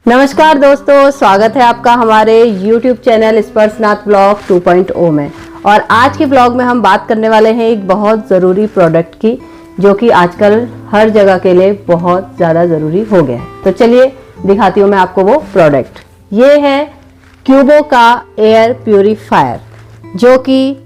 नमस्कार दोस्तों, स्वागत है आपका हमारे YouTube चैनल स्पर्शनाथ ब्लॉग 2.0 में। और आज के ब्लॉग में हम बात करने वाले हैं एक बहुत ज़रूरी प्रोडक्ट की, जो कि आजकल हर जगह के लिए बहुत ज़्यादा ज़रूरी हो गया है। तो चलिए दिखाती हूँ मैं आपको वो प्रोडक्ट। ये है क्यूबो का एयर प्यूरीफायर, जो कि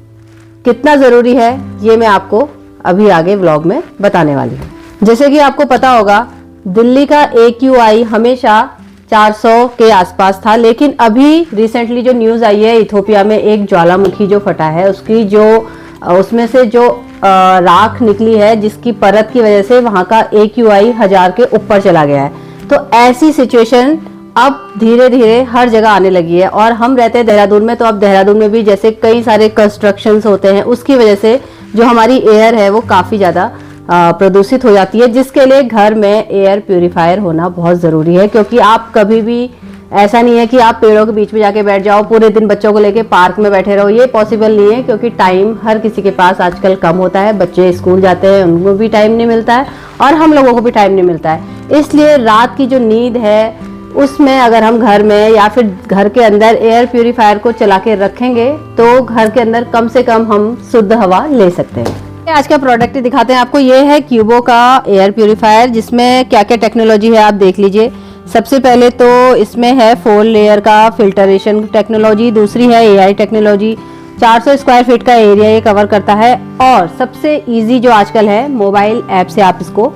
कितना ज़रूरी है ये मैं आपको अभी आगे ब्लॉग में बताने वाली हूँ। जैसे कि आपको पता होगा, दिल्ली का AQI हमेशा 400 के आसपास था, लेकिन अभी रिसेंटली जो न्यूज़ आई है, इथोपिया में एक ज्वालामुखी जो फटा है, उसमें से जो राख निकली है, जिसकी परत की वजह से वहाँ का AQI 1000 के ऊपर चला गया है। तो ऐसी सिचुएशन अब धीरे धीरे हर जगह आने लगी है। और हम रहते हैं देहरादून में, तो अब देहरादून में भी जैसे कई सारे कंस्ट्रक्शंस होते हैं, उसकी वजह से जो हमारी एयर है वो काफ़ी ज़्यादा प्रदूषित हो जाती है, जिसके लिए घर में एयर प्यूरीफायर होना बहुत ज़रूरी है। क्योंकि आप कभी भी, ऐसा नहीं है कि आप पेड़ों के बीच में जाके बैठ जाओ, पूरे दिन बच्चों को लेके पार्क में बैठे रहो, ये पॉसिबल नहीं है। क्योंकि टाइम हर किसी के पास आजकल कम होता है, बच्चे स्कूल जाते हैं, उनको भी टाइम नहीं मिलता है और हम लोगों को भी टाइम नहीं मिलता है। इसलिए रात की जो नींद है, उसमें अगर हम घर में या फिर घर के अंदर एयर प्यूरीफायर को चला के रखेंगे, तो घर के अंदर कम से कम हम शुद्ध हवा ले सकते हैं। आज का प्रोडक्ट दिखाते हैं आपको। ये है क्यूबो का एयर प्यूरीफायर, जिसमें क्या क्या टेक्नोलॉजी है आप देख लीजिए। सबसे पहले तो इसमें है 4 लेयर का फिल्टरेशन टेक्नोलॉजी, दूसरी है AI टेक्नोलॉजी। 400 स्क्वायर फीट का एरिया ये कवर करता है। और सबसे इजी जो आजकल है, मोबाइल ऐप से आप इसको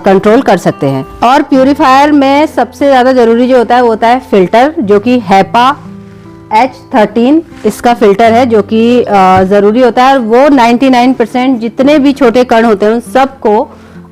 कंट्रोल कर सकते हैं। और प्यूरीफायर में सबसे ज़्यादा ज़रूरी जो होता है वो होता है फिल्टर, जो कि HEPA H13 इसका फिल्टर है, जो कि ज़रूरी होता है। वो 99% जितने भी छोटे कण होते हैं उन सबको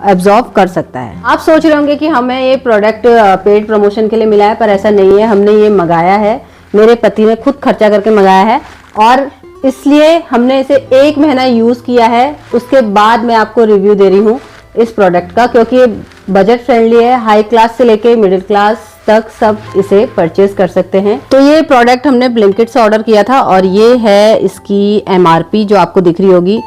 एब्जॉर्ब कर सकता है। आप सोच रहे होंगे कि हमें ये प्रोडक्ट पेड प्रमोशन के लिए मिला है, पर ऐसा नहीं है। हमने ये मंगाया है, मेरे पति ने खुद खर्चा करके मंगाया है, और इसलिए हमने इसे 1 महीना यूज़ किया है। उसके बाद मैं आपको रिव्यू दे रही हूँ इस प्रोडक्ट का, क्योंकि ये बजट फ्रेंडली है। हाई क्लास से लेके मिडिल क्लास तक सब इसे परचेज कर सकते हैं। तो ये प्रोडक्ट हमने ब्लिंकिट से ऑर्डर किया था, और ये है इसकी MRP जो आपको दिख रही होगी,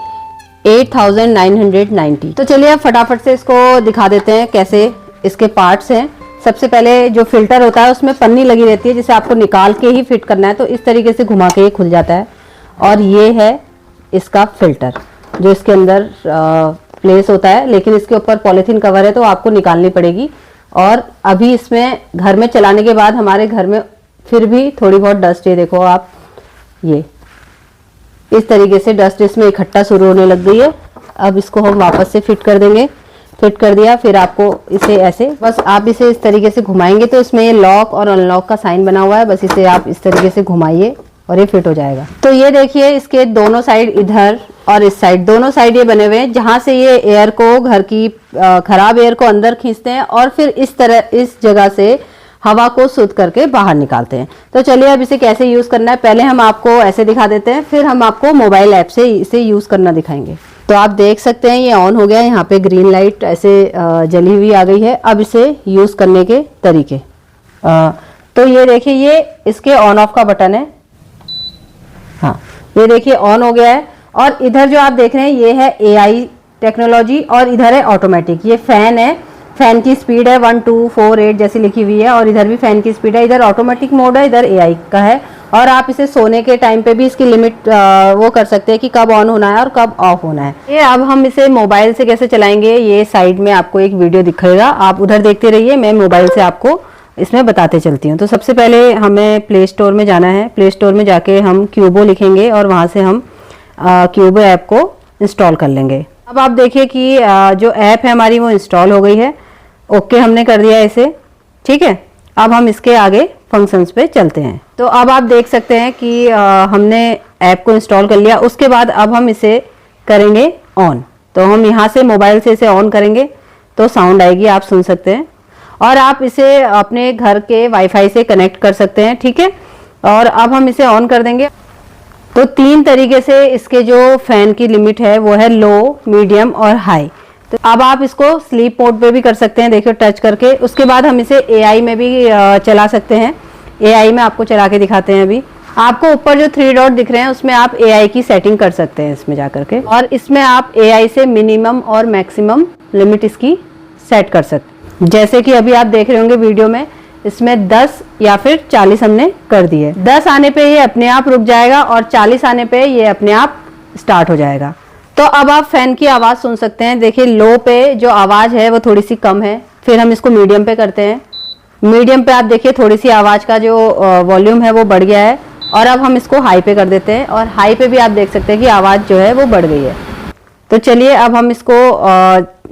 8990। तो चलिए अब फटाफट से इसको दिखा देते हैं कैसे इसके पार्ट्स हैं। सबसे पहले जो फिल्टर होता है, उसमें पन्नी लगी रहती है, जिसे आपको निकाल के ही फिट करना है। तो इस तरीके से घुमा के ये खुल जाता है। और ये है इसका फिल्टर, जो इसके अंदर प्लेस होता है, लेकिन इसके ऊपर पॉलीथीन कवर है, तो आपको निकालनी पड़ेगी। और अभी इसमें घर में चलाने के बाद हमारे घर में फिर भी थोड़ी बहुत डस्ट है, देखो आप, ये इस तरीके से डस्ट इसमें इकट्ठा शुरू होने लग गई है। अब इसको हम वापस से फिट कर देंगे। फिट कर दिया, फिर आपको इसे ऐसे, बस आप इसे इस तरीके से घुमाएंगे तो इसमें ये लॉक और अनलॉक का साइन बना हुआ है, बस इसे आप इस तरीके से घुमाइए और ये फिट हो जाएगा। तो ये देखिए, इसके दोनों साइड, इधर और इस साइड, दोनों साइड ये बने हुए हैं, जहां से ये एयर को, घर की खराब एयर को अंदर खींचते हैं, और फिर इस तरह इस जगह से हवा को शुद्ध करके बाहर निकालते हैं। तो चलिए अब इसे कैसे यूज करना है, पहले हम आपको ऐसे दिखा देते हैं, फिर हम आपको मोबाइल ऐप से इसे यूज करना दिखाएंगे। तो आप देख सकते हैं ये ऑन हो गया है, यहाँ पे ग्रीन लाइट ऐसे जली हुई आ गई है। अब इसे यूज करने के तरीके, तो ये देखिए, ये इसके ऑन ऑफ का बटन है। हाँ, ये देखिए ऑन हो गया है। और इधर जो आप देख रहे हैं, ये है AI टेक्नोलॉजी, और इधर है ऑटोमेटिक। ये फैन है, फैन की स्पीड है 1248 जैसी लिखी हुई है, और इधर भी फैन की स्पीड है। इधर ऑटोमेटिक मोड है, इधर AI का है। और आप इसे सोने के टाइम पे भी इसकी लिमिट वो कर सकते हैं कि कब ऑन होना है और कब ऑफ होना है। ये अब हम इसे मोबाइल से कैसे चलाएंगे, ये साइड में आपको एक वीडियो दिखेगा, आप उधर देखते रहिए, मैं मोबाइल से आपको इसमें बताते चलती हूँ। तो सबसे पहले हमें प्ले स्टोर में जाना है। प्ले स्टोर में जाके हम क्यूबो लिखेंगे, और वहाँ से हम क्यूबो ऐप को इंस्टॉल कर लेंगे। अब आप देखिए कि जो ऐप है हमारी वो इंस्टॉल हो गई है। ओके हमने कर दिया इसे, ठीक है। अब हम इसके आगे फंक्शंस पे चलते हैं। तो अब आप देख सकते हैं कि हमने ऐप को इंस्टॉल कर लिया। उसके बाद अब हम इसे करेंगे ऑन। तो हम यहाँ से मोबाइल से इसे ऑन करेंगे तो साउंड आएगी, आप सुन सकते हैं। और आप इसे अपने घर के वाईफाई से कनेक्ट कर सकते हैं, ठीक है। और अब हम इसे ऑन कर देंगे। तो 3 तरीके से इसके जो फैन की लिमिट है वो है लो, मीडियम और हाई। तो अब आप इसको स्लीप मोड पे भी कर सकते हैं, देखिए टच करके। उसके बाद हम इसे AI में भी चला सकते हैं। AI में आपको चला के दिखाते हैं। अभी आपको ऊपर जो 3 डॉट दिख रहे हैं, उसमें आप AI की सेटिंग कर सकते हैं इसमें जा करके, और इसमें आप AI से मिनिमम और मैक्सिमम लिमिट इसकी सेट कर सकते हैं। जैसे कि अभी आप देख रहे होंगे वीडियो में, इसमें 10 या फिर 40 हमने कर दिए। 10 आने पे ये अपने आप रुक जाएगा और 40 आने पे ये अपने आप स्टार्ट हो जाएगा। तो अब आप फैन की आवाज़ सुन सकते हैं। देखिए लो पे जो आवाज़ है वो थोड़ी सी कम है, फिर हम इसको मीडियम पे करते हैं। मीडियम पे आप देखिए थोड़ी सी आवाज़ का जो वॉल्यूम है वो बढ़ गया है, और अब हम इसको हाई पे कर देते हैं, और हाई पे भी आप देख सकते हैं कि आवाज़ जो है वो बढ़ गई है। तो चलिए अब हम इसको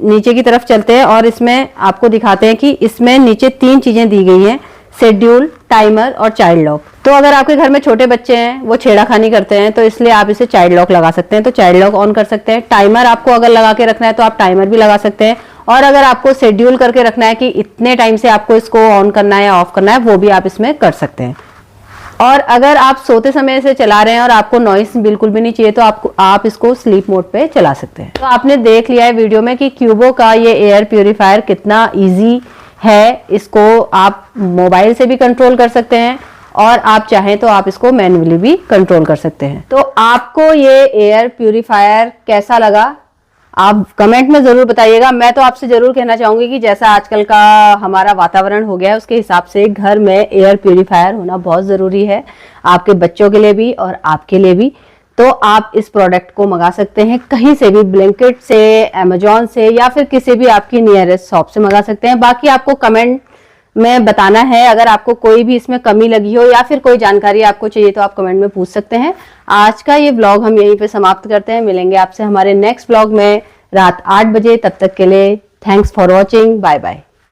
नीचे की तरफ चलते हैं और इसमें आपको दिखाते हैं कि इसमें नीचे 3 चीज़ें दी गई हैं, शेड्यूल, टाइमर और चाइल्ड लॉक। तो अगर आपके घर में छोटे बच्चे हैं, वो छेड़ाखानी करते हैं, तो इसलिए आप इसे चाइल्ड लॉक लगा सकते हैं, तो चाइल्ड लॉक ऑन कर सकते हैं। टाइमर आपको अगर लगा के रखना है तो आप टाइमर भी लगा सकते हैं, और अगर आपको शेड्यूल करके रखना है कि इतने टाइम से आपको इसको ऑन करना है या ऑफ करना है, वो भी आप इसमें कर सकते हैं। और अगर आप सोते समय से चला रहे हैं और आपको नॉइस बिल्कुल भी नहीं चाहिए तो आप इसको स्लीप मोड पे चला सकते हैं। तो आपने देख लिया है वीडियो में कि क्यूबो का ये एयर प्यूरीफायर कितना इजी है। इसको आप मोबाइल से भी कंट्रोल कर सकते हैं, और आप चाहें तो आप इसको मैन्युअली भी कंट्रोल कर सकते हैं। तो आपको ये एयर प्यूरीफायर कैसा लगा आप कमेंट में जरूर बताइएगा। मैं तो आपसे जरूर कहना चाहूंगी कि जैसा आजकल का हमारा वातावरण हो गया है उसके हिसाब से घर में एयर प्यूरीफायर होना बहुत जरूरी है, आपके बच्चों के लिए भी और आपके लिए भी। तो आप इस प्रोडक्ट को मंगा सकते हैं कहीं से भी, ब्लिंकिट से, अमेजोन से, या फिर किसी भी आपकी नियरेस्ट शॉप से मंगा सकते हैं। बाकी आपको कमेंट में बताना है, अगर आपको कोई भी इसमें कमी लगी हो या फिर कोई जानकारी आपको चाहिए तो आप कमेंट में पूछ सकते हैं। आज का ये व्लॉग हम यहीं पे समाप्त करते हैं। मिलेंगे आपसे हमारे नेक्स्ट व्लॉग में रात 8 बजे। तब तक के लिए thanks for watching. Bye bye.